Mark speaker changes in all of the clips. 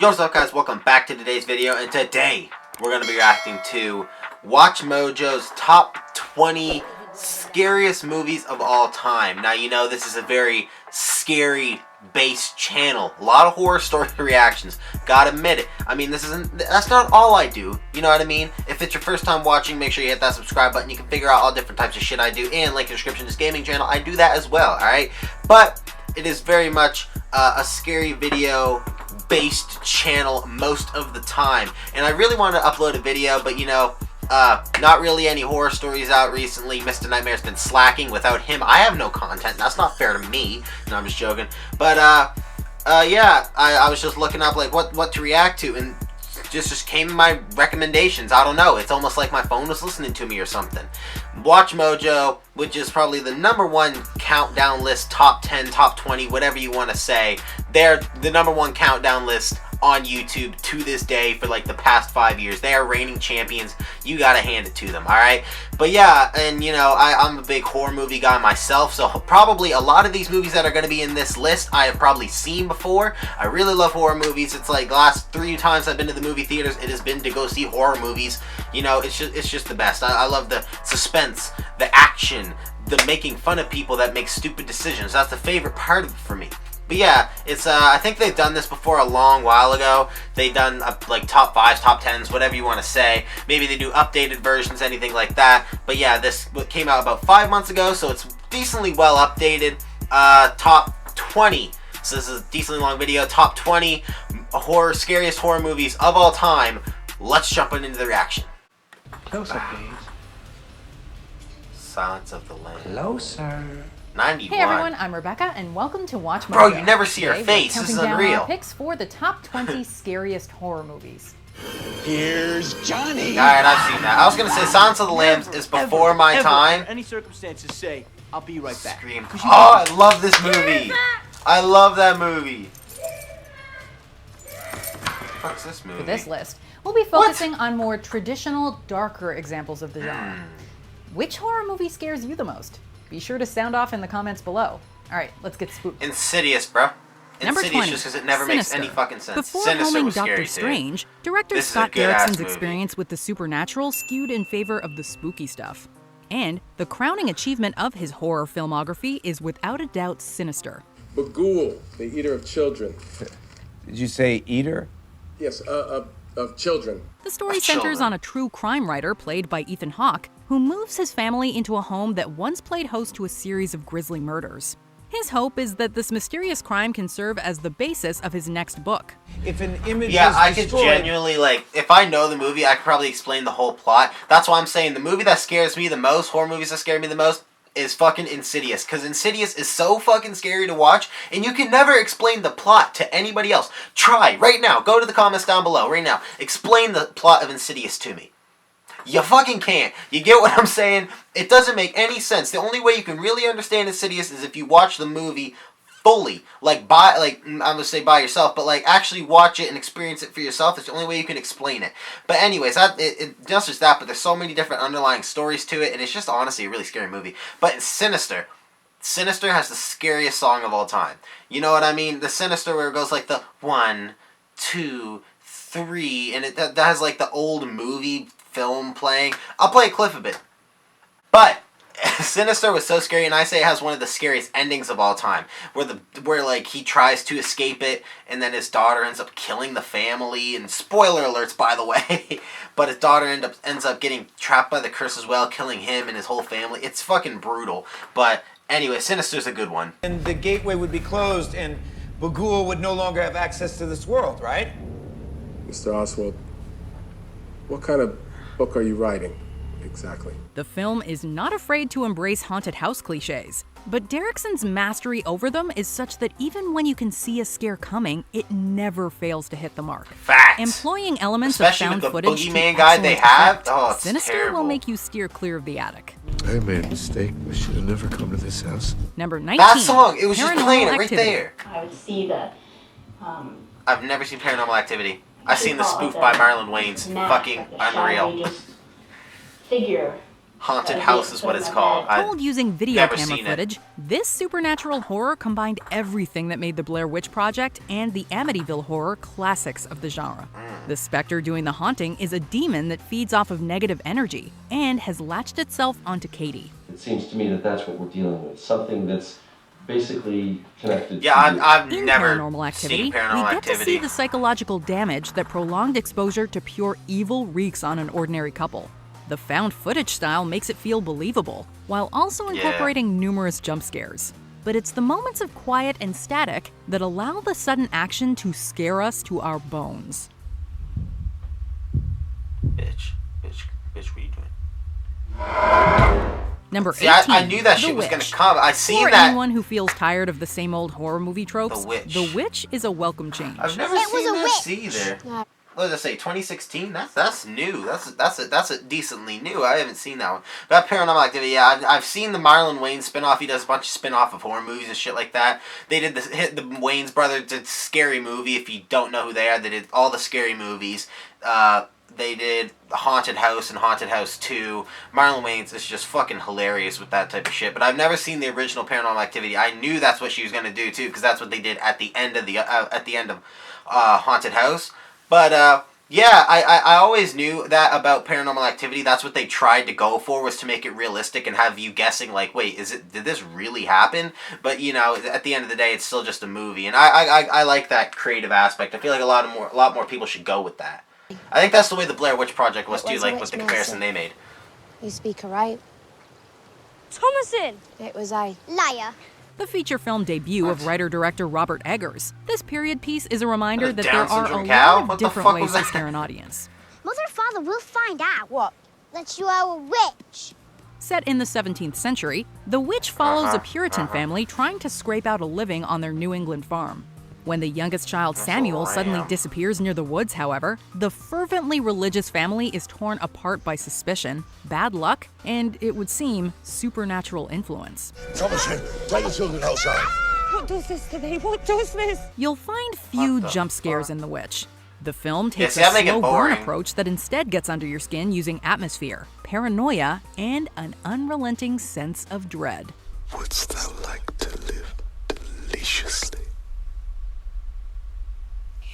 Speaker 1: Yo, what's up guys, welcome back to today's video, and today we're going to be reacting to Watch Mojo's top 20 scariest movies of all time. Now, you know, this is a very scary based channel. A lot of horror story reactions, gotta admit it. I mean, that's not all I do, you know what I mean? If it's your first time watching, make sure you hit that subscribe button. You can figure out all different types of shit I do, and link in the description to this gaming channel, I do that as well, alright? But it is very much a scary video based channel most of the time, and I really wanted to upload a video, but you know, not really any horror stories out recently. Mr. Nightmare's been slacking. Without him, I have no content. That's not fair to me. No, I'm just joking. But yeah, I was just looking up like what to react to, and just came my recommendations. I don't know, it's almost like my phone was listening to me or something. Watch Mojo, which is probably the #1 countdown list, top 10, top 20, whatever you want to say. They're the #1 countdown list on YouTube to this day for like the past 5 years. They are reigning champions. You gotta hand it to them, alright? But yeah, and you know, I'm a big horror movie guy myself, so probably a lot of these movies that are going to be in this list I have probably seen before. I really love horror movies. It's like the last 3 times I've been to the movie theaters, it has been to go see horror movies. You know, it's just the best. I love the suspense, the action, the making fun of people that make stupid decisions. That's the favorite part of it for me. But yeah, it's I think they've done this before a long while ago. They've done like top 5s, top 10s, whatever you want to say. Maybe they do updated versions, anything like that. But yeah, this came out about 5 months ago, so it's decently well updated. Top 20. So this is a decently long video. Top 20 scariest horror movies of all time. Let's jump into the reaction.
Speaker 2: Closer, please.
Speaker 1: Silence of the Lambs.
Speaker 2: Closer.
Speaker 1: 91.
Speaker 3: Hey everyone, I'm Rebecca, and welcome to Watch Mojo.
Speaker 1: Bro, you never see her
Speaker 3: Today,
Speaker 1: face.
Speaker 3: we're
Speaker 1: This is
Speaker 3: counting down
Speaker 1: unreal.
Speaker 3: our picks for the top 20 scariest horror movies.
Speaker 2: Here's Johnny.
Speaker 1: Alright, I've seen that. I was gonna say Silence of the Lambs is before my time.
Speaker 4: Under any circumstances, say, I'll be right back.
Speaker 1: Scream. Oh, I love this movie. I love that movie. What's this movie?
Speaker 3: For this list, we'll be focusing on more traditional, darker examples of the genre. Which horror movie scares you the most? Be sure to sound off in the comments below. Alright, let's get spooked.
Speaker 1: Insidious, bro.
Speaker 5: Number
Speaker 1: Insidious
Speaker 5: 20,
Speaker 1: just because it never makes any fucking sense.
Speaker 5: Before
Speaker 1: Sinister
Speaker 5: helming
Speaker 1: was
Speaker 5: Doctor
Speaker 1: scary
Speaker 5: Strange,
Speaker 1: too.
Speaker 5: director
Speaker 1: This is a
Speaker 5: Scott
Speaker 1: good-ass
Speaker 5: Derrickson's
Speaker 1: movie.
Speaker 5: experience with the supernatural skewed in favor of the spooky stuff. And the crowning achievement of his horror filmography is without a doubt Sinister.
Speaker 6: Bagul, the eater of children.
Speaker 2: Did you say eater?
Speaker 6: Yes, of children.
Speaker 5: The story
Speaker 1: Of
Speaker 5: centers
Speaker 1: children.
Speaker 5: on a true crime writer played by Ethan Hawke, who moves his family into a home that once played host to a series of grisly murders. His hope is that this mysterious crime can serve as the basis of his next book.
Speaker 2: If an image
Speaker 1: Yeah,
Speaker 2: is
Speaker 1: I could
Speaker 2: destroyed,
Speaker 1: genuinely, like, if I know the movie, I could probably explain the whole plot. That's why I'm saying the movie that scares me the most, horror movies that scare me the most, is fucking Insidious. Because Insidious is so fucking scary to watch, and you can never explain the plot to anybody else. Try, right now, go to the comments down below, right now. Explain the plot of Insidious to me. You fucking can't. You get what I'm saying? It doesn't make any sense. The only way you can really understand Insidious is if you watch the movie fully. I'm gonna say by yourself, but like actually watch it and experience it for yourself. It's the only way you can explain it. But anyways, it does just that, but there's so many different underlying stories to it, and it's just honestly a really scary movie. But Sinister has the scariest song of all time. You know what I mean? The Sinister where it goes like the 1, 2, 3, and that has like the old movie film playing. I'll play a clip of it. But Sinister was so scary, and I say it has one of the scariest endings of all time, where like he tries to escape it, and then his daughter ends up killing the family. And spoiler alerts, by the way, but his daughter ends up getting trapped by the curse as well, killing him and his whole family. It's fucking brutal. But anyway, Sinister's a good one.
Speaker 2: and the gateway would be closed, and Bagul would no longer have access to this world, right?
Speaker 6: Mr. Oswald, what kind of book are you writing exactly?
Speaker 5: The film is not afraid to embrace haunted house cliches, but Derrickson's mastery over them is such that even when you can see a scare coming, it never fails to hit the mark.
Speaker 1: Facts.
Speaker 5: Employing elements
Speaker 1: Especially
Speaker 5: of found
Speaker 1: with the
Speaker 5: footage to
Speaker 1: boogeyman guy they
Speaker 5: excellent
Speaker 1: have.
Speaker 5: effect,
Speaker 1: Oh, it's
Speaker 5: Sinister
Speaker 1: terrible.
Speaker 5: will make you steer clear of the attic.
Speaker 7: I made a mistake. We should have never come to this house.
Speaker 5: Number 19.
Speaker 1: That song, it was just
Speaker 5: Paranormal
Speaker 1: playing it right
Speaker 5: Activity.
Speaker 1: there.
Speaker 8: I would see the
Speaker 1: I've never seen Paranormal Activity. I've seen the
Speaker 8: call it
Speaker 1: spoof by
Speaker 8: the
Speaker 1: Marlon Wayans.
Speaker 8: mask,
Speaker 1: Fucking
Speaker 8: like the shadowy
Speaker 1: unreal.
Speaker 8: just figure
Speaker 1: Haunted House is what it's called.
Speaker 5: Told using video
Speaker 1: never
Speaker 5: camera
Speaker 1: seen it.
Speaker 5: footage, this supernatural horror combined everything that made the Blair Witch Project and the Amityville Horror classics of the genre. The specter doing the haunting is a demon that feeds off of negative energy and has latched itself onto Katie.
Speaker 8: It seems to me that that's what we're dealing with. Something that's basically connected
Speaker 1: Yeah,
Speaker 8: to you.
Speaker 1: I've
Speaker 5: In
Speaker 1: never
Speaker 5: Paranormal Activity,
Speaker 1: seen Paranormal
Speaker 5: we get to
Speaker 1: Activity.
Speaker 5: see the psychological damage that prolonged exposure to pure evil wreaks on an ordinary couple. The found footage style makes it feel believable, while also incorporating numerous jump scares. But it's the moments of quiet and static that allow the sudden action to scare us to our bones.
Speaker 1: Bitch, what are you doing?
Speaker 5: Number
Speaker 1: See,
Speaker 5: 18,
Speaker 1: I knew that
Speaker 5: The
Speaker 1: shit was gonna
Speaker 5: Witch.
Speaker 1: come. I seen
Speaker 5: For
Speaker 1: that.
Speaker 5: anyone who feels tired of the same old horror movie tropes,
Speaker 1: The Witch.
Speaker 5: The Witch is a welcome change.
Speaker 1: I've never seen this either. What did I say? 2016? That's new. That's a decently new. I haven't seen that one. But Paranormal Activity, yeah, I've seen the Marlon Wayans spinoff. He does a bunch of spin-off of horror movies and shit like that. They did the Wayans brothers did Scary Movie. If you don't know who they are, they did all the Scary Movies. They did Haunted House and Haunted House 2. Marlon Wayans is just fucking hilarious with that type of shit. But I've never seen the original Paranormal Activity. I knew that's what she was gonna do too, because that's what they did at the end of Haunted House. But yeah, I always knew that about Paranormal Activity. That's what they tried to go for, was to make it realistic and have you guessing like, wait, did this really happen? But you know, at the end of the day, it's still just a movie, and I like that creative aspect. I feel like a lot more people should go with that. I think that's the way the Blair Witch Project was too, like with the comparison they made.
Speaker 9: You speak right.
Speaker 10: Thomason!
Speaker 9: It was I.
Speaker 10: Liar.
Speaker 5: The feature film debut of writer-director Robert Eggers. This period piece is a reminder that there
Speaker 1: Down
Speaker 5: are a
Speaker 1: syndrome cow?
Speaker 5: lot of
Speaker 1: What the
Speaker 5: different
Speaker 1: fuck
Speaker 5: ways
Speaker 1: was
Speaker 5: to
Speaker 1: that?
Speaker 5: scare an audience.
Speaker 10: Mother and father will find out. What? That you are a witch.
Speaker 5: Set in the 17th century, The Witch follows a Puritan family trying to scrape out a living on their New England farm. When the youngest child, Samuel, suddenly disappears near the woods, however, the fervently religious family is torn apart by suspicion, bad luck, and, it would seem, supernatural influence.
Speaker 7: Thomason, take the children outside.
Speaker 10: What does this today? What does this?
Speaker 5: You'll find few jump scares in The Witch. The film takes
Speaker 1: see,
Speaker 5: a
Speaker 1: I make it
Speaker 5: slow burn
Speaker 1: boring.
Speaker 5: approach that instead gets under your skin using atmosphere, paranoia, and an unrelenting sense of dread.
Speaker 7: Wouldst thou like to live deliciously?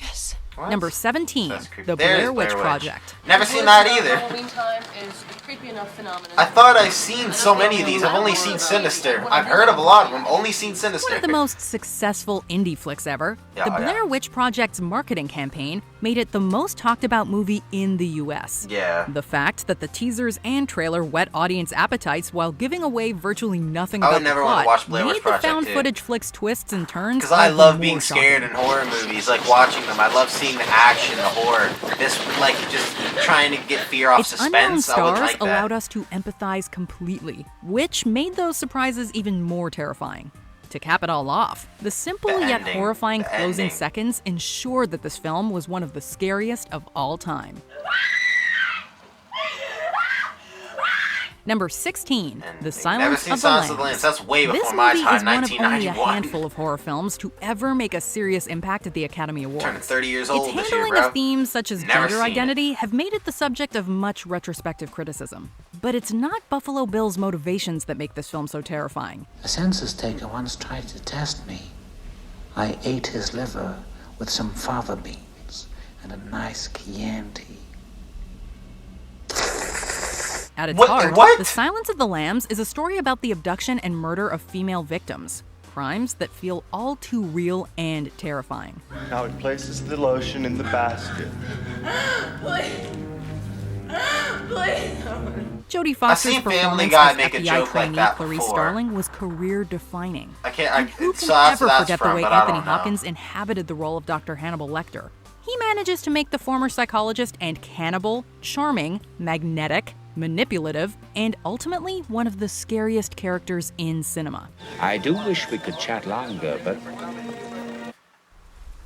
Speaker 9: Yes.
Speaker 1: What?
Speaker 5: Number 17,
Speaker 1: That's creepy.
Speaker 5: The
Speaker 1: There's
Speaker 5: Blair Witch
Speaker 1: Blair Witch.
Speaker 5: Project.
Speaker 1: Never seen that either.
Speaker 11: Halloween time is a creepy enough phenomenon.
Speaker 1: I thought I've seen so many of these. I've only seen Sinister. I've heard of a lot of them. Only seen Sinister.
Speaker 5: One of the most successful indie flicks ever,
Speaker 1: Yeah,
Speaker 5: the
Speaker 1: oh, yeah.
Speaker 5: Blair Witch Project's marketing campaign made it the most talked about movie in the US.
Speaker 1: Yeah.
Speaker 5: The fact that the teasers and trailer whet audience appetites while giving away virtually nothing
Speaker 1: I would
Speaker 5: about
Speaker 1: never
Speaker 5: the
Speaker 1: wanna
Speaker 5: plot
Speaker 1: watch Blair Witch
Speaker 5: made
Speaker 1: Project,
Speaker 5: the found
Speaker 1: dude.
Speaker 5: footage flicks twists and turns
Speaker 1: Because I
Speaker 5: all the
Speaker 1: love
Speaker 5: more
Speaker 1: being scared in
Speaker 5: shocking.
Speaker 1: horror movies, like watching them. I love seeing the action, the horror. This, like, just trying to get fear off
Speaker 5: Its unknown
Speaker 1: suspense. I would
Speaker 5: stars
Speaker 1: like that.
Speaker 5: allowed us to empathize completely, which made those surprises even more terrifying. To cap it all off, the simple
Speaker 1: The
Speaker 5: yet
Speaker 1: ending.
Speaker 5: horrifying
Speaker 1: The
Speaker 5: closing
Speaker 1: ending.
Speaker 5: seconds ensured that this film was one of the scariest of all time. Number 16, The
Speaker 1: Never
Speaker 5: Silence
Speaker 1: seen
Speaker 5: of the
Speaker 1: Silence
Speaker 5: Lambs.
Speaker 1: of the Lambs. That's way before
Speaker 5: This
Speaker 1: my
Speaker 5: movie
Speaker 1: time,
Speaker 5: is one of only a
Speaker 1: 1991.
Speaker 5: handful of horror films to ever make a serious impact at the Academy Awards.
Speaker 1: Turning 30 years
Speaker 5: Its
Speaker 1: old this year,
Speaker 5: handling
Speaker 1: bro.
Speaker 5: of themes such as
Speaker 1: Never
Speaker 5: gender
Speaker 1: seen
Speaker 5: identity have made it the subject of much retrospective criticism. But it's not Buffalo Bill's motivations that make this film so terrifying.
Speaker 12: A census taker once tried to test me. I ate his liver with some fava beans and a nice Chianti.
Speaker 5: At its
Speaker 1: What-
Speaker 5: heart,
Speaker 1: what?
Speaker 5: The Silence of the Lambs is a story about the abduction and murder of female victims. Crimes that feel all too real and terrifying.
Speaker 13: Now he places the lotion in the basket.
Speaker 5: Jodie Foster's
Speaker 1: seen Family
Speaker 5: performance
Speaker 1: Guy
Speaker 5: as
Speaker 1: make a
Speaker 5: FBI
Speaker 1: joke like
Speaker 5: trainee
Speaker 1: that
Speaker 5: Clarice
Speaker 1: before.
Speaker 5: Starling was career-defining.
Speaker 1: I can't.
Speaker 5: And who can
Speaker 1: so that's
Speaker 5: ever
Speaker 1: what that's
Speaker 5: forget
Speaker 1: from,
Speaker 5: the way
Speaker 1: but I
Speaker 5: Anthony
Speaker 1: don't know.
Speaker 5: Hopkins inhabited the role of Dr. Hannibal Lecter? He manages to make the former psychologist and cannibal charming, magnetic, manipulative, and ultimately one of the scariest characters in cinema.
Speaker 14: I do wish we could chat longer, but...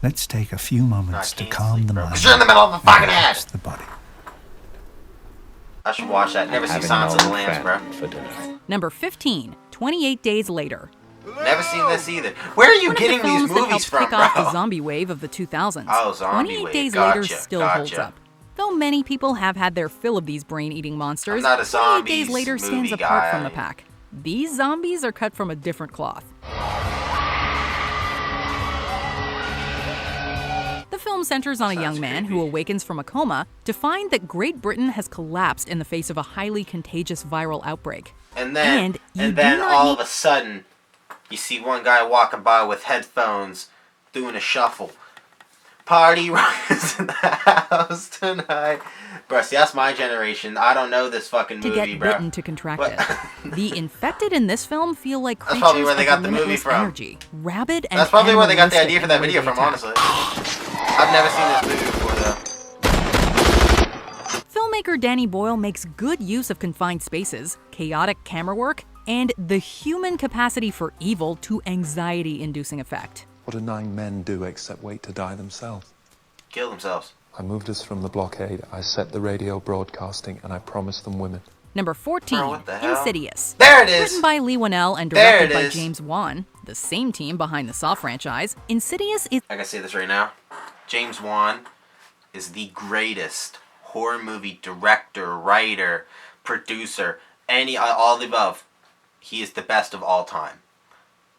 Speaker 15: Let's take a few moments to calm the mind.
Speaker 1: 'Cause you're in the middle of a fucking
Speaker 15: and
Speaker 1: ad.
Speaker 15: relax the body.
Speaker 1: I should watch that. Never seen
Speaker 14: Having
Speaker 1: Silence
Speaker 14: an
Speaker 1: of the
Speaker 14: old
Speaker 1: Lambs, bro.
Speaker 14: friend for dinner.
Speaker 5: Number 15, 28 Days Later.
Speaker 1: Never seen this either. Where are you
Speaker 5: One
Speaker 1: getting
Speaker 5: of the
Speaker 1: these
Speaker 5: films that
Speaker 1: movies
Speaker 5: helped
Speaker 1: from,
Speaker 5: kick off the
Speaker 1: bro?
Speaker 5: zombie wave of the 2000s.
Speaker 1: Oh, zombie
Speaker 5: 28
Speaker 1: wave.
Speaker 5: Days
Speaker 1: Gotcha,
Speaker 5: Later still holds
Speaker 1: gotcha.
Speaker 5: up. Though many people have had their fill of these brain-eating monsters,
Speaker 1: I'm not a
Speaker 5: 28 Days
Speaker 1: zombies
Speaker 5: Later stands
Speaker 1: movie
Speaker 5: apart
Speaker 1: guy.
Speaker 5: from the pack. These zombies are cut from a different cloth. The film centers on a young man who awakens from a coma to find that Great Britain has collapsed in the face of a highly contagious viral outbreak.
Speaker 1: And then
Speaker 5: not
Speaker 1: all
Speaker 5: need-
Speaker 1: of a sudden, you see one guy walking by with headphones doing a shuffle. Party rockers in the house tonight. Bro, see, that's my generation. I don't know this fucking
Speaker 5: to
Speaker 1: movie,
Speaker 5: get
Speaker 1: bro.
Speaker 5: bitten to contract it. The infected in this film feel like
Speaker 1: That's
Speaker 5: creatures
Speaker 1: probably where they
Speaker 5: of
Speaker 1: got the movie
Speaker 5: limitless
Speaker 1: from.
Speaker 5: energy, rabid and
Speaker 1: That's probably where they got the
Speaker 5: animalistic
Speaker 1: idea for
Speaker 5: in
Speaker 1: that
Speaker 5: the way
Speaker 1: video
Speaker 5: they
Speaker 1: from,
Speaker 5: attack.
Speaker 1: honestly. I've never seen this movie before, though.
Speaker 5: Filmmaker Danny Boyle makes good use of confined spaces, chaotic camera work, and the human capacity for evil to anxiety-inducing effect.
Speaker 7: What do 9 men do except wait to die themselves?
Speaker 1: Kill themselves.
Speaker 7: I moved us from the blockade, I set the radio broadcasting, and I promised them women.
Speaker 5: Number 14,
Speaker 1: Bro, what the hell?
Speaker 5: Insidious.
Speaker 1: There it is!
Speaker 5: Written by Lee Winnell and
Speaker 1: There
Speaker 5: directed
Speaker 1: it
Speaker 5: by
Speaker 1: is.
Speaker 5: James Wan, the same team behind the Saw franchise, Insidious is
Speaker 1: I gotta say this right now. James Wan is the greatest horror movie director, writer, producer, all the above. He is the best of all time.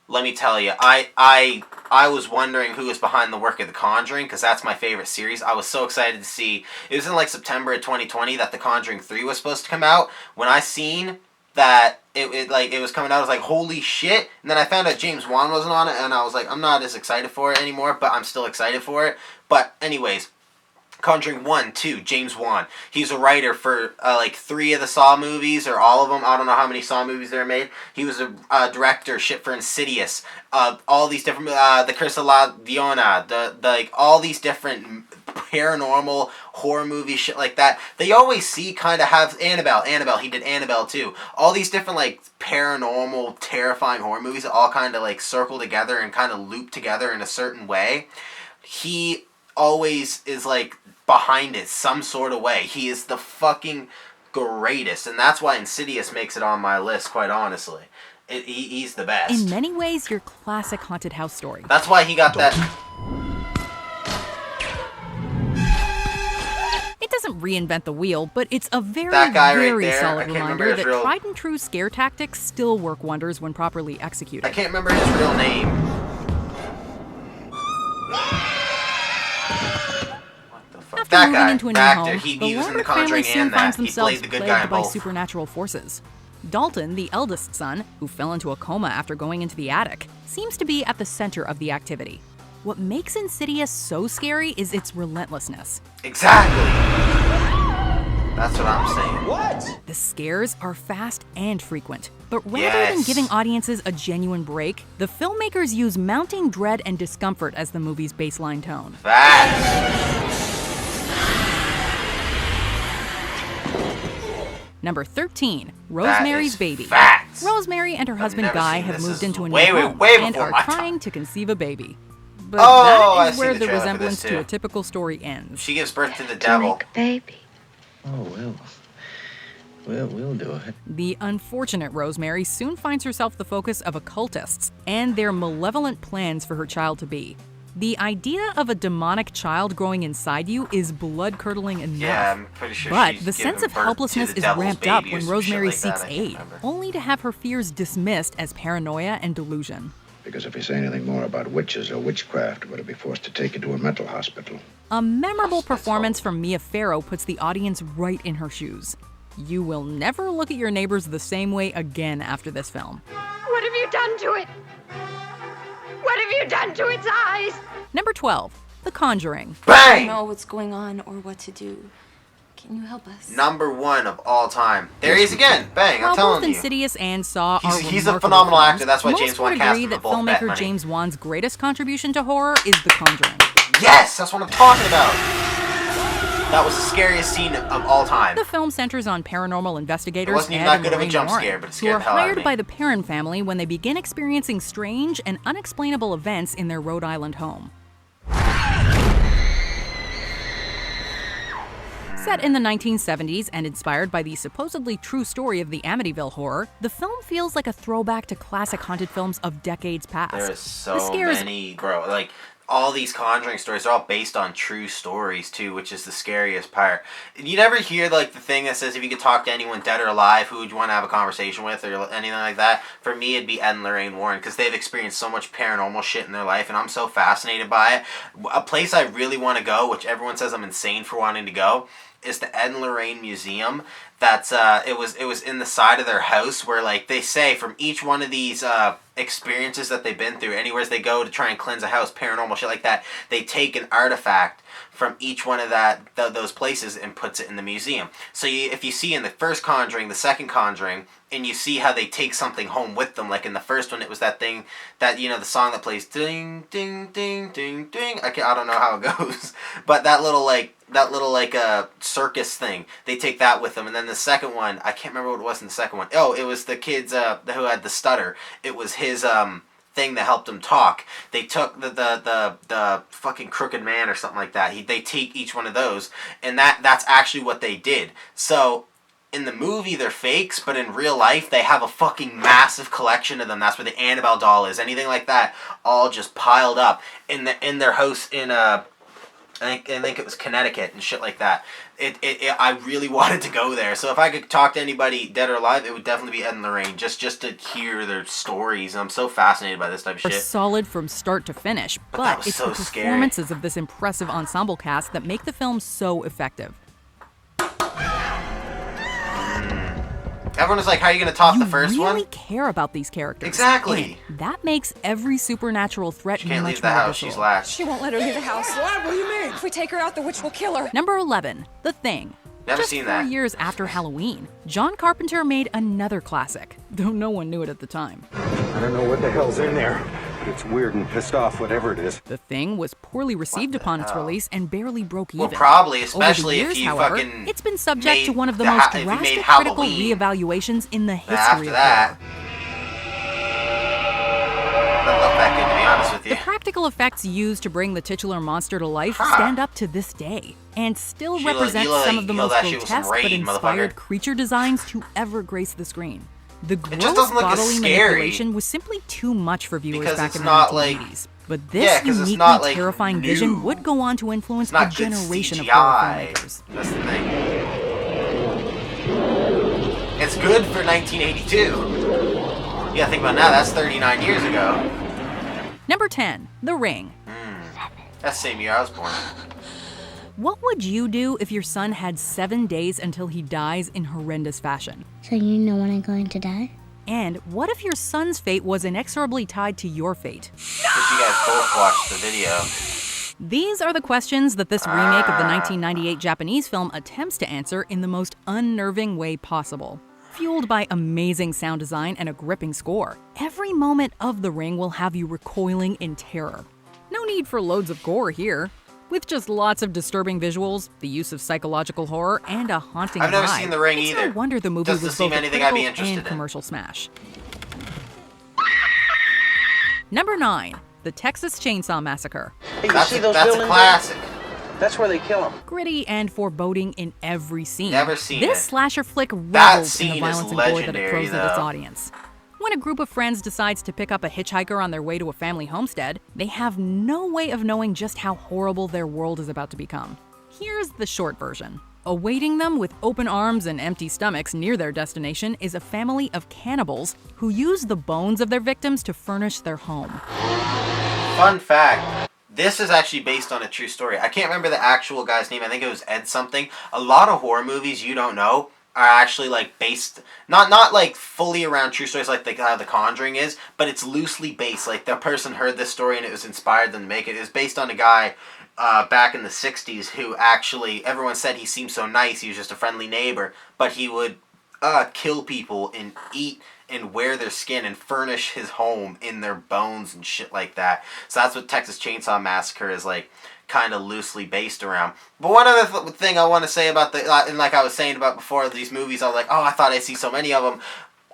Speaker 1: Let me tell you, I was wondering who was behind the work of The Conjuring, because that's my favorite series. I was so excited to see. It was in like September of 2020 that The Conjuring 3 was supposed to come out. When I seen that it was coming out, I was like, holy shit. And then I found out James Wan wasn't on it, and I was like, I'm not as excited for it anymore, but I'm still excited for it. But anyways, Conjuring 1, 2, James Wan. He's a writer for like 3 of the Saw movies, or all of them. I don't know how many Saw movies there are made. He was a director, shit, for Insidious. All these different, The Curse of La Llorona, like all these different paranormal horror movies, shit like that. They always kind of have Annabelle. He did Annabelle too. All these different like paranormal, terrifying horror movies that all kind of like circle together and kind of loop together in a certain way. He always is like behind it some sort of way. He is the fucking greatest, and that's why Insidious makes it on my list, quite honestly. He's the best.
Speaker 5: in many ways your classic haunted house story.
Speaker 1: That's why he got that.
Speaker 5: It doesn't reinvent the wheel, but it's a very,
Speaker 1: That guy right
Speaker 5: very
Speaker 1: there, I
Speaker 5: solid
Speaker 1: can't remember
Speaker 5: reminder
Speaker 1: his
Speaker 5: that
Speaker 1: real-
Speaker 5: tried and true scare tactics still work wonders when properly executed.
Speaker 1: I can't remember his real name.
Speaker 5: After
Speaker 1: That
Speaker 5: moving
Speaker 1: guy,
Speaker 5: into a new
Speaker 1: the actor,
Speaker 5: home,
Speaker 1: he
Speaker 5: the
Speaker 1: was in The
Speaker 5: Lambert family
Speaker 1: Conjuring
Speaker 5: soon
Speaker 1: and
Speaker 5: finds
Speaker 1: that. He
Speaker 5: themselves
Speaker 1: played the good
Speaker 5: plagued
Speaker 1: guy in
Speaker 5: by
Speaker 1: both.
Speaker 5: supernatural forces. Dalton, the eldest son, who fell into a coma after going into the attic, seems to be at the center of the activity. What makes Insidious so scary is its relentlessness.
Speaker 1: Exactly. That's what I'm saying.
Speaker 2: What?
Speaker 5: The scares are fast and frequent, but rather than
Speaker 1: Yes.
Speaker 5: giving audiences a genuine break, the filmmakers use mounting dread and discomfort as the movie's baseline tone. Number 13, Rosemary's Baby.
Speaker 1: facts.
Speaker 5: Rosemary and her husband
Speaker 1: never
Speaker 5: Guy
Speaker 1: seen
Speaker 5: have
Speaker 1: this.
Speaker 5: moved
Speaker 1: This
Speaker 5: into a
Speaker 1: is
Speaker 5: new
Speaker 1: way
Speaker 5: home and
Speaker 1: before
Speaker 5: are
Speaker 1: my time.
Speaker 5: trying to conceive a baby. But
Speaker 1: Oh,
Speaker 5: that
Speaker 1: I've
Speaker 5: is
Speaker 1: seen
Speaker 5: where
Speaker 1: the
Speaker 5: the
Speaker 1: trailer for
Speaker 5: resemblance
Speaker 1: this,
Speaker 5: to
Speaker 1: too.
Speaker 5: a typical story ends.
Speaker 1: She gives birth to the devil.
Speaker 9: Baby.
Speaker 14: Oh, well, we'll do it.
Speaker 5: The unfortunate Rosemary soon finds herself the focus of occultists and their malevolent plans for her child to be. The idea of a demonic child growing inside you is blood-curdling enough.
Speaker 1: Yeah, I'm pretty sure
Speaker 5: But
Speaker 1: she's
Speaker 5: the
Speaker 1: giving
Speaker 5: sense of
Speaker 1: birth to
Speaker 5: helplessness
Speaker 1: the
Speaker 5: is
Speaker 1: devil's
Speaker 5: ramped up
Speaker 1: baby or
Speaker 5: when
Speaker 1: some shit
Speaker 5: Rosemary
Speaker 1: like
Speaker 5: seeks
Speaker 1: that, I can't
Speaker 5: aid,
Speaker 1: remember.
Speaker 5: only to have her fears dismissed as paranoia and delusion.
Speaker 16: Because if we say anything more about witches or witchcraft, we're to be forced to take you to a mental hospital.
Speaker 5: A memorable performance from Mia Farrow puts the audience right in her shoes. You will never look at your neighbors the same way again after this film.
Speaker 10: What have you done to it? What have you done to its eyes?
Speaker 5: Number 12, The Conjuring.
Speaker 11: I don't know what's going on or what to do. Can you help us?
Speaker 1: Number 1 of all time. There he is again. Bang, I'm
Speaker 5: While
Speaker 1: telling
Speaker 5: both
Speaker 1: you.
Speaker 5: Insidious and Saw
Speaker 1: He's-
Speaker 5: are
Speaker 1: he's a
Speaker 5: remarkable
Speaker 1: phenomenal
Speaker 5: films,
Speaker 1: actor. That's why
Speaker 5: most
Speaker 1: James Wan
Speaker 5: would
Speaker 1: cast
Speaker 5: agree
Speaker 1: him
Speaker 5: that
Speaker 1: for both bet
Speaker 5: filmmaker
Speaker 1: money.
Speaker 5: James Wan's greatest contribution to horror is The Conjuring.
Speaker 1: Yes, that's what I'm talking about. That was the scariest scene of all time.
Speaker 5: The film centers on paranormal investigators
Speaker 1: It wasn't even
Speaker 5: Ed
Speaker 1: that
Speaker 5: and
Speaker 1: good of a
Speaker 5: Lorraine
Speaker 1: jump
Speaker 5: Warren,
Speaker 1: scare, but it
Speaker 5: who
Speaker 1: scared
Speaker 5: are
Speaker 1: the hell out of
Speaker 5: hired
Speaker 1: me.
Speaker 5: by the Perron family when they begin experiencing strange and unexplainable events in their Rhode Island home. Set in the 1970s and inspired by the supposedly true story of the Amityville horror, the film feels like a throwback to classic haunted films of decades past.
Speaker 1: There is
Speaker 5: The
Speaker 1: so
Speaker 5: scares
Speaker 1: many, bro. Like, all these Conjuring stories are all based on true stories too, which is the scariest part. You never hear like the thing that says if you could talk to anyone dead or alive, who would you want to have a conversation with or anything like that? For me, it'd be Ed and Lorraine Warren, because they've experienced so much paranormal shit in their life, and I'm so fascinated by it. A place I really want to go, which everyone says I'm insane for wanting to go, is the Ed and Lorraine Museum. That's it was in the side of their house, where like they say from each one of these experiences that they've been through, anywhere they go to try and cleanse a house, paranormal shit like that, they take an artifact from each one of those places and puts it in the museum. So if you see in the first Conjuring, the second Conjuring, and you see how they take something home with them, like in the first one, it was that thing that, you know, the song that plays ding ding ding ding ding. I don't know how it goes, but that little circus thing, they take that with them. And then the second one, I can't remember what it was in the second one. Oh, it was the kids who had the stutter. It was his thing that helped him talk. They took the fucking Crooked Man or something like that. They take each one of those, and that's actually what they did. So in the movie they're fakes, but in real life they have a fucking massive collection of them. That's where the Annabelle doll is. Anything like that, all just piled up in their house in I think it was Connecticut and shit like that. I really wanted to go there. So if I could talk to anybody dead or alive, it would definitely be Ed and Lorraine, just to hear their stories. And I'm so fascinated by this type of
Speaker 5: Are
Speaker 1: shit.
Speaker 5: solid from start to finish, but it's
Speaker 1: so
Speaker 5: the
Speaker 1: scary.
Speaker 5: performances of this impressive ensemble cast that make the film so effective.
Speaker 1: Everyone was like, how are you going to top the first one?
Speaker 5: You really care about these characters.
Speaker 1: Exactly.
Speaker 5: And that makes every supernatural threat
Speaker 1: She can't
Speaker 5: much
Speaker 1: leave the
Speaker 5: more
Speaker 1: house.
Speaker 5: visceral.
Speaker 1: She's last.
Speaker 17: She won't let her leave the house. What? What do you mean? If we take her out, the witch will kill her.
Speaker 5: Number 11, The Thing.
Speaker 1: Never
Speaker 5: Just
Speaker 1: seen
Speaker 5: 4
Speaker 1: that.
Speaker 5: years after Halloween, John Carpenter made another classic, though no one knew it at the time.
Speaker 18: I don't know what the hell's in there, but it's weird and pissed off, whatever it is.
Speaker 5: The Thing was poorly received upon its release and barely broke even.
Speaker 1: Well, probably,
Speaker 5: Over
Speaker 1: especially
Speaker 5: the years,
Speaker 1: if you
Speaker 5: however,
Speaker 1: fucking
Speaker 5: it's been subject to one of the
Speaker 1: made
Speaker 5: most
Speaker 1: if you made
Speaker 5: drastic critical
Speaker 1: Halloween.
Speaker 5: reevaluations in the history
Speaker 1: After
Speaker 5: of
Speaker 1: that,
Speaker 5: horror.
Speaker 1: doesn't look that good, to be honest with you.
Speaker 5: The practical effects used to bring the titular monster to life stand up to this day, and still
Speaker 1: You
Speaker 5: represent
Speaker 1: look-
Speaker 5: some of the
Speaker 1: you
Speaker 5: most
Speaker 1: look that shit with some
Speaker 5: grotesque but
Speaker 1: raid,
Speaker 5: inspired
Speaker 1: motherfucker.
Speaker 5: creature designs to ever grace the screen. The
Speaker 1: just
Speaker 5: gross
Speaker 1: doesn't look as
Speaker 5: bodily
Speaker 1: scary.
Speaker 5: manipulation was simply too much for viewers
Speaker 1: Because
Speaker 5: back
Speaker 1: it's
Speaker 5: in the
Speaker 1: not
Speaker 5: 1980s. But
Speaker 1: Yeah,
Speaker 5: this
Speaker 1: 'cause it's
Speaker 5: uniquely
Speaker 1: not, like,
Speaker 5: terrifying
Speaker 1: new.
Speaker 5: vision would go on to influence
Speaker 1: It's
Speaker 5: a
Speaker 1: not good
Speaker 5: generation of
Speaker 1: CGI.
Speaker 5: horror filmmakers.
Speaker 1: That's the thing. It's good for 1982. You gotta think about now, that's 39 years ago.
Speaker 5: Number 10, The Ring.
Speaker 1: That's the same year I was born.
Speaker 5: What would you do if your son had 7 days until he dies in horrendous fashion?
Speaker 19: So you know when I'm going to die?
Speaker 5: And what if your son's fate was inexorably tied to your fate?
Speaker 1: Because you guys both watched the video.
Speaker 5: These are the questions that this remake of the 1998 Japanese film attempts to answer in the most unnerving way possible. Fueled by amazing sound design and a gripping score, every moment of The Ring will have you recoiling in terror. No need for loads of gore here. With just lots of disturbing visuals, the use of psychological horror, and a haunting
Speaker 1: I've never
Speaker 5: vibe,
Speaker 1: seen The Ring
Speaker 5: it's
Speaker 1: either.
Speaker 5: no wonder the movie
Speaker 1: Doesn't
Speaker 5: was
Speaker 1: seem
Speaker 5: both a
Speaker 1: anything I'd be
Speaker 5: critical
Speaker 1: interested
Speaker 5: and
Speaker 1: in.
Speaker 5: commercial smash. Number 9, The Texas Chainsaw Massacre.
Speaker 12: Hey, you see those
Speaker 1: that's a
Speaker 12: buildings?
Speaker 1: classic.
Speaker 12: That's where they kill them.
Speaker 5: Gritty and foreboding in every scene.
Speaker 1: Never seen
Speaker 5: this
Speaker 1: it.
Speaker 5: slasher flick
Speaker 1: That
Speaker 5: revels in
Speaker 1: scene
Speaker 5: the
Speaker 1: is
Speaker 5: violence and gore that it
Speaker 1: legendary,
Speaker 5: throws at its
Speaker 1: though.
Speaker 5: audience. When a group of friends decides to pick up a hitchhiker on their way to a family homestead, they have no way of knowing just how horrible their world is about to become. Here's the short version. Awaiting them with open arms and empty stomachs near their destination is a family of cannibals who use the bones of their victims to furnish their home.
Speaker 1: Fun fact. This is actually based on a true story. I can't remember the actual guy's name. I think it was Ed something. A lot of horror movies you don't know are actually like based, not like fully around true stories like how The Conjuring is, but it's loosely based. Like the person heard this story and it was inspired them to make it. It's based on a guy back in the 60s who actually, everyone said he seemed so nice, he was just a friendly neighbor, but he would kill people and eat and wear their skin and furnish his home in their bones and shit like that. So that's what Texas Chainsaw Massacre is like, kind of loosely based around. But one other thing I want to say about and like I was saying about before, these movies, I was like, oh, I thought I'd see so many of them.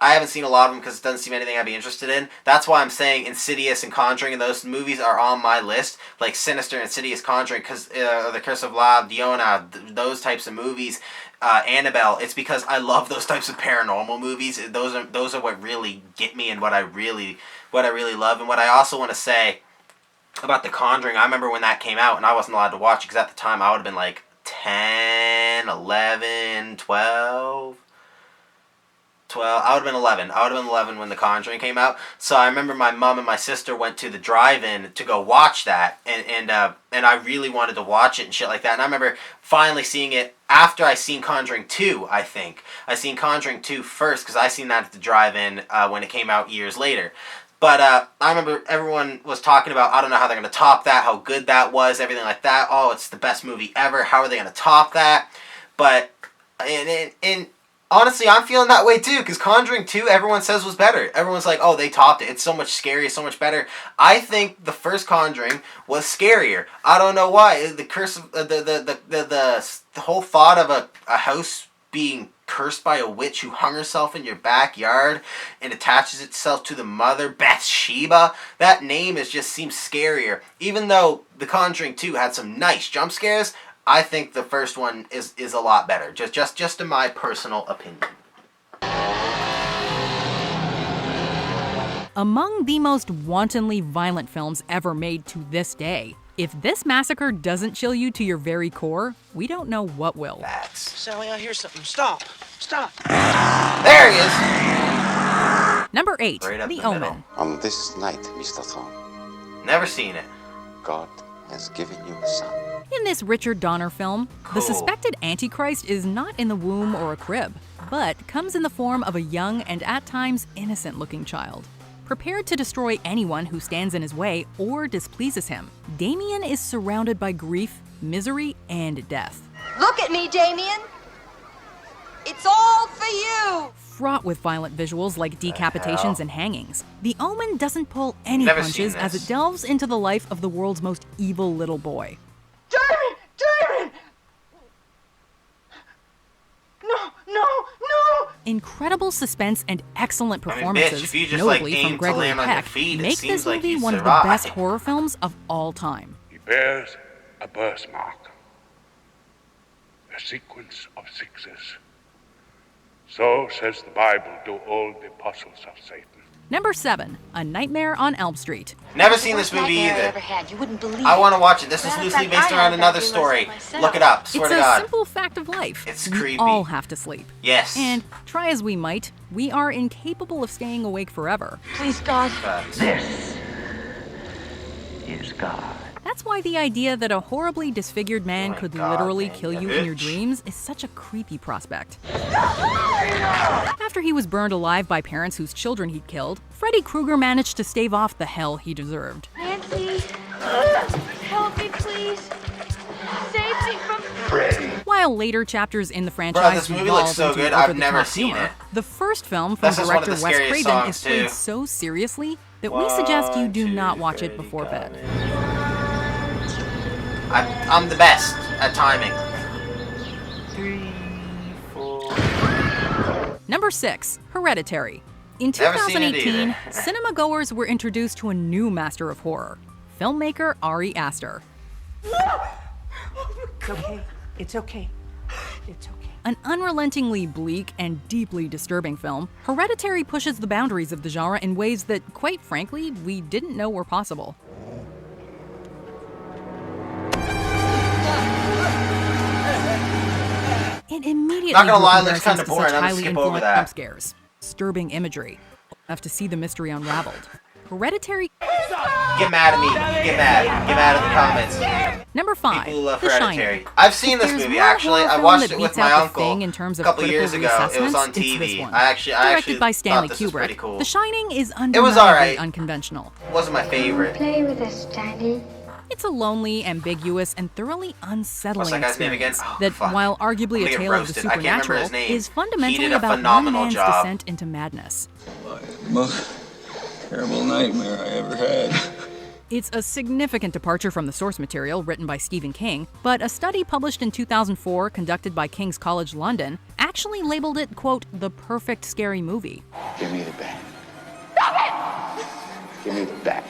Speaker 1: I haven't seen a lot of them because it doesn't seem anything I'd be interested in. That's why I'm saying Insidious and Conjuring and those movies are on my list. Like Sinister, Insidious, Conjuring, because The Curse of La Llorona, those types of movies, Annabelle. It's because I love those types of paranormal movies. Those are what really get me and what I really love. And what I also want to say about The Conjuring. I remember when that came out, and I wasn't allowed to watch it because at the time I would have been like 10, 11, 12. I would have been 11. I would have been 11 when The Conjuring came out. So I remember my mom and my sister went to the drive-in to go watch that, and I really wanted to watch it and shit like that. And I remember finally seeing it after I seen Conjuring 2, I think. I seen Conjuring 2 first because I seen that at the drive-in when it came out years later. But I remember everyone was talking about, I don't know how they're going to top that, how good that was, everything like that. Oh, it's the best movie ever. How are they going to top that? But, and honestly, I'm feeling that way too, because Conjuring 2, everyone says was better. Everyone's like, oh, they topped it. It's so much scarier, so much better. I think the first Conjuring was scarier. I don't know why. The curse of, the whole thought of a house being cursed by a witch who hung herself in your backyard and attaches itself to the mother, Bathsheba. That name just seems scarier. Even though The Conjuring 2 had some nice jump scares, I think the first one is a lot better. Just in my personal opinion.
Speaker 5: Among the most wantonly violent films ever made to this day, if this massacre doesn't chill you to your very core, we don't know what will.
Speaker 20: Sally, I hear something. Stop. Stop.
Speaker 1: There he is.
Speaker 5: Number 8,
Speaker 1: Right up
Speaker 5: The
Speaker 1: the middle.
Speaker 5: Omen.
Speaker 21: On this night, Mr. Thorne,
Speaker 1: Never seen it.
Speaker 21: God has given you a son.
Speaker 5: In this Richard Donner film,
Speaker 1: Cool.
Speaker 5: the suspected Antichrist is not in the womb or a crib, but comes in the form of a young and at times innocent-looking child. Prepared to destroy anyone who stands in his way or displeases him, Damien is surrounded by grief, misery, and death.
Speaker 10: Look at me, Damien. It's all for you.
Speaker 5: Fraught with violent visuals like decapitations and hangings, The Omen doesn't pull any
Speaker 1: Never
Speaker 5: punches
Speaker 1: seen
Speaker 5: as
Speaker 1: this.
Speaker 5: it delves into the life of the world's most evil little boy.
Speaker 10: Damien! No!
Speaker 5: Incredible suspense and excellent
Speaker 1: I mean,
Speaker 5: performances,
Speaker 1: bitch, if you just, like,
Speaker 5: notably
Speaker 1: aim
Speaker 5: from
Speaker 1: to
Speaker 5: Gregory
Speaker 1: land on your
Speaker 5: Peck,
Speaker 1: feet, it
Speaker 5: make
Speaker 1: seems
Speaker 5: this
Speaker 1: like
Speaker 5: movie
Speaker 1: you
Speaker 5: one of the
Speaker 1: survive.
Speaker 5: best horror films of all time.
Speaker 22: He bears a birthmark, a sequence of sixes. So says the Bible to all the apostles of Satan.
Speaker 5: Number 7, A Nightmare on Elm Street.
Speaker 1: Never seen this movie either. I want to watch it. This is loosely based around another story. Look it up. Swear
Speaker 5: It's
Speaker 1: to
Speaker 5: a
Speaker 1: God.
Speaker 5: simple fact of life.
Speaker 1: It's
Speaker 5: we
Speaker 1: creepy.
Speaker 5: all have to sleep.
Speaker 1: Yes.
Speaker 5: And try as we might, we are incapable of staying awake forever.
Speaker 10: Please, God.
Speaker 12: This is God.
Speaker 5: That's why the idea that a horribly disfigured man could
Speaker 1: God,
Speaker 5: literally
Speaker 1: man,
Speaker 5: kill
Speaker 1: you
Speaker 5: you in your
Speaker 1: bitch.
Speaker 5: dreams is such a creepy prospect. After he was burned alive by parents whose children he'd killed, Freddy Krueger managed to stave off the hell he deserved.
Speaker 10: Nancy, help me, please. Save me from
Speaker 5: While later chapters in the franchise
Speaker 1: this movie
Speaker 5: evolve
Speaker 1: looks so
Speaker 5: into
Speaker 1: good, I've
Speaker 5: over-the-top
Speaker 1: never seen
Speaker 5: humor,
Speaker 1: it.
Speaker 5: the first film from
Speaker 1: This is one of
Speaker 5: director
Speaker 1: the
Speaker 5: Wes
Speaker 1: scariest
Speaker 5: Craven
Speaker 1: songs,
Speaker 5: is played
Speaker 1: too.
Speaker 5: so seriously that we suggest you do not watch it before bed.
Speaker 1: I'm the best at timing. 3, 4.
Speaker 5: Number 6, Hereditary. In
Speaker 1: Never seen it
Speaker 5: 2018,
Speaker 1: either.
Speaker 5: cinema goers were introduced to a new master of horror, filmmaker Ari Aster.
Speaker 17: It's okay. It's okay. It's okay.
Speaker 5: An unrelentingly bleak and deeply disturbing film, Hereditary pushes the boundaries of the genre in ways that, quite frankly, we didn't know were possible. It immediately
Speaker 1: Not gonna
Speaker 5: drew
Speaker 1: lie, it looks
Speaker 5: comparisons
Speaker 1: kinda
Speaker 5: to
Speaker 1: boring.
Speaker 5: such
Speaker 1: I'm gonna
Speaker 5: highly
Speaker 1: skip over
Speaker 5: influential
Speaker 1: that.
Speaker 5: jump scares, disturbing imagery, enough to see the mystery unraveled. Hereditary.
Speaker 1: Get mad at me. Get mad. Get mad in the comments.
Speaker 5: Number 5,
Speaker 1: People who love
Speaker 5: The
Speaker 1: Hereditary.
Speaker 5: Shining.
Speaker 1: I've seen
Speaker 5: If
Speaker 1: this
Speaker 5: there's
Speaker 1: movie
Speaker 5: one
Speaker 1: actually.
Speaker 5: horror
Speaker 1: I
Speaker 5: film
Speaker 1: watched
Speaker 5: that
Speaker 1: it with
Speaker 5: beats
Speaker 1: my
Speaker 5: out The
Speaker 1: uncle
Speaker 5: Thing in terms
Speaker 1: a
Speaker 5: of
Speaker 1: couple
Speaker 5: critical
Speaker 1: years ago. It was on
Speaker 5: reassessments, it's this
Speaker 1: TV.
Speaker 5: one.
Speaker 1: I actually
Speaker 5: Directed by
Speaker 1: thought
Speaker 5: Stanley
Speaker 1: this was pretty
Speaker 5: Kubrick,
Speaker 1: cool.
Speaker 5: The Shining is
Speaker 1: It was
Speaker 5: undeniably
Speaker 1: alright.
Speaker 5: unconventional.
Speaker 1: Wasn't my favorite.
Speaker 9: Play with us, Daddy.
Speaker 5: It's a lonely, ambiguous, and thoroughly unsettling
Speaker 1: What's that guy's name again?
Speaker 5: experience
Speaker 1: Oh,
Speaker 5: that,
Speaker 1: fuck.
Speaker 5: while
Speaker 1: I'm
Speaker 5: arguably
Speaker 1: gonna
Speaker 5: a
Speaker 1: get
Speaker 5: tale of the
Speaker 1: roasted. I can't remember
Speaker 5: supernatural,
Speaker 1: his name.
Speaker 5: is
Speaker 1: He
Speaker 5: fundamentally
Speaker 1: did a
Speaker 5: about one
Speaker 1: phenomenal
Speaker 5: man's
Speaker 1: job.
Speaker 5: descent into madness.
Speaker 23: Most terrible nightmare I ever had.
Speaker 5: It's a significant departure from the source material written by Stephen King, but a study published in 2004 conducted by King's College London actually labeled it, quote, the perfect scary movie.
Speaker 21: Give me the bat. Give me the bat.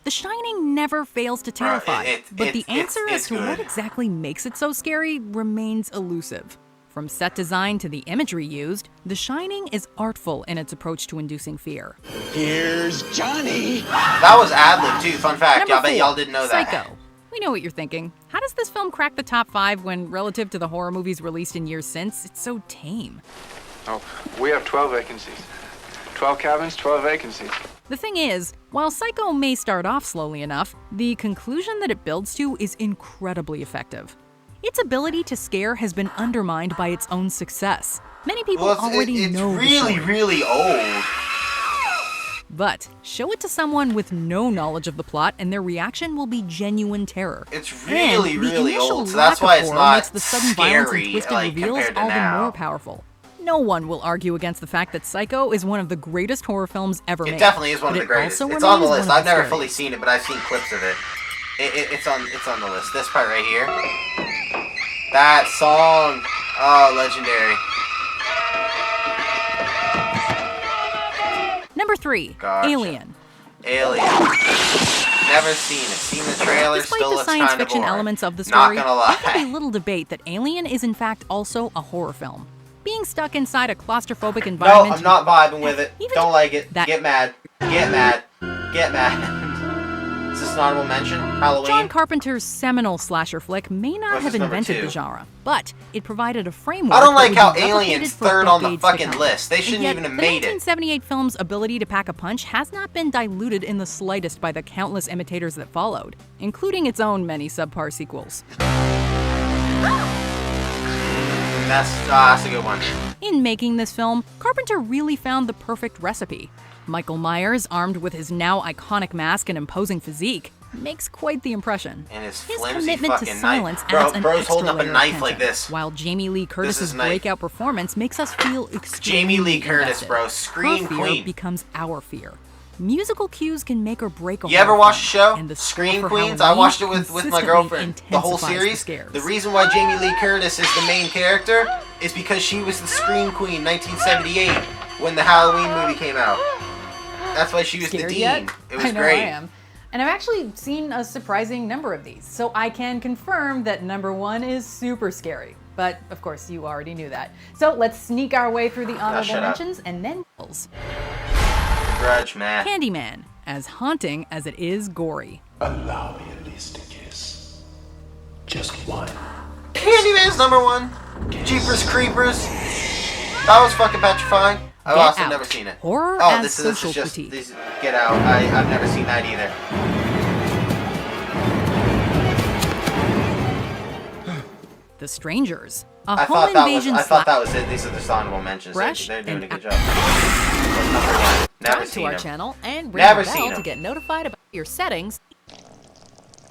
Speaker 5: The Shining never fails to terrify, but the answer as
Speaker 1: it's
Speaker 5: to what
Speaker 1: good.
Speaker 5: exactly makes it so scary remains elusive. From set design to the imagery used, The Shining is artful in its approach to inducing fear.
Speaker 20: Here's Johnny.
Speaker 1: That was ad-lib too, fun fact. I bet y'all didn't know that.
Speaker 5: Psycho. We know what you're thinking. How does this film crack the top 5 when, relative to the horror movies released in years since, it's so tame?
Speaker 3: Oh, we have 12 vacancies. 12 cabins, 12 vacancies.
Speaker 5: The thing is, while Psycho may start off slowly enough, the conclusion that it builds to is incredibly effective. Its ability to scare has been undermined by its own success. Many people already know the story.
Speaker 1: It's really old.
Speaker 5: But show it to someone with no knowledge of the plot and their reaction will be genuine terror.
Speaker 1: It's really old, so that's why it's not
Speaker 5: makes the sudden violence and twisted
Speaker 1: like,
Speaker 5: reveals
Speaker 1: compared to
Speaker 5: all the
Speaker 1: now.
Speaker 5: more powerful. No one will argue against the fact that Psycho is one of the greatest horror films ever made.
Speaker 1: It definitely is one of the greatest. It's on the list. I've never fully seen it, but I've seen clips of it. It's on the list. This part right here. That song. Oh, legendary.
Speaker 5: Number 3,
Speaker 1: Gotcha.
Speaker 5: Alien.
Speaker 1: Alien. Never seen it. Seen the trailer.
Speaker 5: Despite
Speaker 1: Still
Speaker 5: the
Speaker 1: looks
Speaker 5: science
Speaker 1: kind of
Speaker 5: fiction
Speaker 1: boring.
Speaker 5: elements of the
Speaker 1: Not
Speaker 5: story,
Speaker 1: gonna lie.
Speaker 5: there can be little debate that Alien is in fact also a horror film. Being stuck inside a claustrophobic environment.
Speaker 1: No, I'm not vibing with it.
Speaker 5: Even
Speaker 1: Don't like it. Get mad. Get mad. Get mad. Is this an honorable mention? Halloween?
Speaker 5: John Carpenter's seminal slasher flick may not
Speaker 1: What's
Speaker 5: have
Speaker 1: this, number
Speaker 5: invented
Speaker 1: 2?
Speaker 5: the genre, but it provided a framework.
Speaker 1: I don't like
Speaker 5: that
Speaker 1: how
Speaker 5: would be replicated
Speaker 1: Alien's
Speaker 5: for
Speaker 1: third on the
Speaker 5: decades to
Speaker 1: fucking
Speaker 5: come.
Speaker 1: list. They
Speaker 5: And
Speaker 1: shouldn't
Speaker 5: yet,
Speaker 1: even have made it.
Speaker 5: The 1978 film's ability to pack a punch has not been diluted in the slightest by the countless imitators that followed, including its own many subpar sequels.
Speaker 1: That's a good one.
Speaker 5: In making this film, Carpenter really found the perfect recipe. Michael Myers, armed with his now iconic mask and imposing physique, makes quite the impression.
Speaker 1: And his
Speaker 5: His
Speaker 1: flimsy
Speaker 5: commitment to
Speaker 1: fucking
Speaker 5: silence
Speaker 1: knife.
Speaker 5: adds an
Speaker 1: Bro's
Speaker 5: extra
Speaker 1: holding up a
Speaker 5: layer of
Speaker 1: knife
Speaker 5: tension,
Speaker 1: like this.
Speaker 5: while Jamie Lee Curtis's
Speaker 1: knife.
Speaker 5: breakout performance makes us feel extremely
Speaker 1: Jamie Lee Curtis,
Speaker 5: invested.
Speaker 1: bro. Scream
Speaker 5: Her fear
Speaker 1: queen.
Speaker 5: becomes our fear. Musical cues can make or break a
Speaker 1: You ever
Speaker 5: horror
Speaker 1: watch the
Speaker 5: film,
Speaker 1: show
Speaker 5: and the score
Speaker 1: Scream
Speaker 5: for
Speaker 1: Queens? I
Speaker 5: Halloween
Speaker 1: watched it with my
Speaker 5: consistently
Speaker 1: girlfriend. The whole
Speaker 5: intensifies
Speaker 1: series.
Speaker 5: scares.
Speaker 1: The reason why Jamie Lee Curtis is the main character is because she was the Scream Queen 1978 when the Halloween movie came out. That's why she was
Speaker 5: Scared
Speaker 1: the dean.
Speaker 5: yet?
Speaker 1: It was
Speaker 5: I know
Speaker 1: great.
Speaker 5: I am. And I've actually seen a surprising number of these, so I can confirm that number 1 is super scary. But, of course, you already knew that. So let's sneak our way through the honorable
Speaker 1: shut up.
Speaker 5: mentions and then kills.
Speaker 1: Grudge, man.
Speaker 5: Candyman, as haunting as it is gory.
Speaker 7: Allow me at least a kiss. Just one.
Speaker 1: Candyman's number 1. Jeepers Creepers. That was fucking petrifying. I've
Speaker 5: Get
Speaker 1: also
Speaker 5: Out.
Speaker 1: never seen it.
Speaker 5: Horror
Speaker 1: Oh,
Speaker 5: as
Speaker 1: this
Speaker 5: social
Speaker 1: is just
Speaker 5: critique.
Speaker 1: this, Get Out. I've never seen that either.
Speaker 5: The Strangers, a
Speaker 1: I
Speaker 5: home
Speaker 1: thought that was.
Speaker 5: invasion
Speaker 1: I thought that was it. These are the honorable mentions.
Speaker 5: Fresh
Speaker 1: They're doing a
Speaker 5: and
Speaker 1: good job. What's number 1? Never
Speaker 5: Subscribe to
Speaker 1: seen
Speaker 5: our
Speaker 1: him.
Speaker 5: channel and ring
Speaker 1: Never
Speaker 5: the
Speaker 1: seen
Speaker 5: bell
Speaker 1: him.
Speaker 5: to get notified about your settings.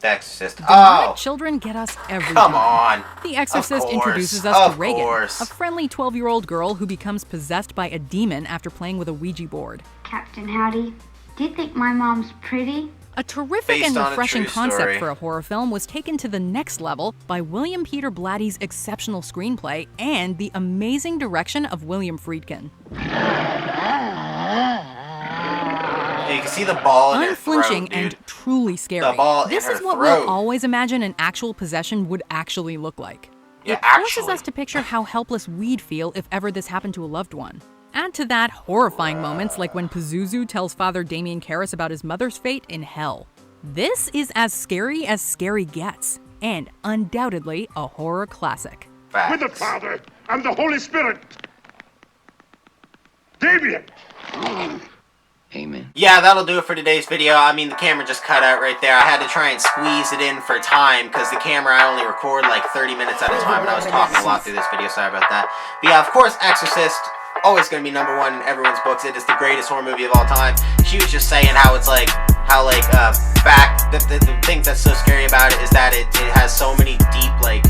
Speaker 1: The Exorcist.
Speaker 5: Demonic
Speaker 1: Oh,
Speaker 5: children get us every
Speaker 1: come
Speaker 5: time.
Speaker 1: on.
Speaker 5: The Exorcist
Speaker 1: Of course.
Speaker 5: introduces us
Speaker 1: Of
Speaker 5: to Reagan,
Speaker 1: course.
Speaker 5: a friendly 12-year-old girl who becomes possessed by a demon after playing with a Ouija board.
Speaker 4: Captain Howdy, do you think my mom's pretty?
Speaker 5: A terrific
Speaker 1: Based
Speaker 5: and
Speaker 1: on a
Speaker 5: refreshing
Speaker 1: true
Speaker 5: concept
Speaker 1: story.
Speaker 5: for a horror film was taken to the next level by William Peter Blatty's exceptional screenplay and the amazing direction of William Friedkin.
Speaker 1: Yeah, you can see the ball in her throat,
Speaker 5: Unflinching
Speaker 1: dude.
Speaker 5: and truly scary.
Speaker 1: The ball
Speaker 5: This
Speaker 1: in
Speaker 5: is
Speaker 1: her
Speaker 5: what
Speaker 1: throat.
Speaker 5: we'll always imagine an actual possession would actually look like.
Speaker 1: Yeah,
Speaker 5: It forces
Speaker 1: actually.
Speaker 5: us to picture how helpless we'd feel if ever this happened to a loved one. Add to that horrifying moments like when Pazuzu tells Father Damien Karras about his mother's fate in hell. This is as scary gets, and undoubtedly a horror classic.
Speaker 22: With the Father and the Holy Spirit. Damien!
Speaker 14: Amen.
Speaker 1: Yeah, that'll do it for today's video. I mean, the camera just cut out right there. I had to try and squeeze it in for time because the camera, I only record like 30 minutes at a time, and I was talking a lot through this video. Sorry about that. But yeah, of course, Exorcist, always going to be number 1 in everyone's books. It is the greatest horror movie of all time. She was just saying how it's like, the thing that's so scary about it is that it has so many deep, like,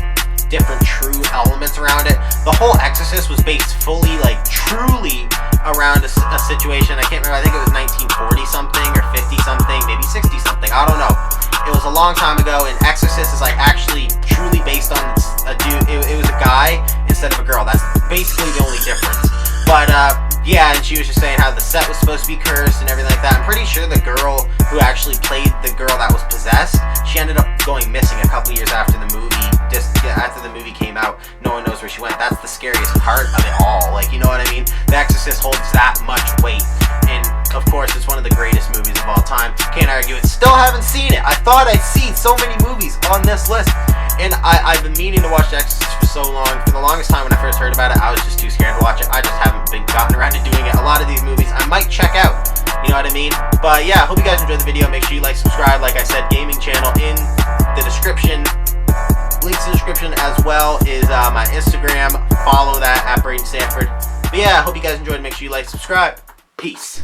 Speaker 1: different true elements around it. The whole Exorcist was based fully, like, truly around a situation. I can't remember, I think it was 1940 something or 50 something, maybe 60 something, I don't know. It was a long time ago, and Exorcist is like actually truly based on a dude. It was a guy instead of a girl. That's basically the only difference. But yeah, and she was just saying how the set was supposed to be cursed and everything like that. I'm pretty sure the girl who actually played the girl that was possessed, she ended up going missing a couple years after the movie. Just after the movie came out, no one knows where she went. That's the scary heart of it all. Like, you know what I mean? The Exorcist holds that much weight. And, of course, it's one of the greatest movies of all time. Can't argue it. Still haven't seen it. I thought I'd seen so many movies on this list. And I've been meaning to watch The Exorcist for so long. For the longest time when I first heard about it, I was just too scared to watch it. I just haven't gotten around to doing it. A lot of these movies I might check out. You know what I mean? But yeah, hope you guys enjoyed the video. Make sure you like, subscribe. Like I said, gaming channel in the description. Links in the description as well is my Instagram. Follow that at Braden Stanford. But yeah, hope you guys enjoyed. Make sure you like, subscribe. Peace.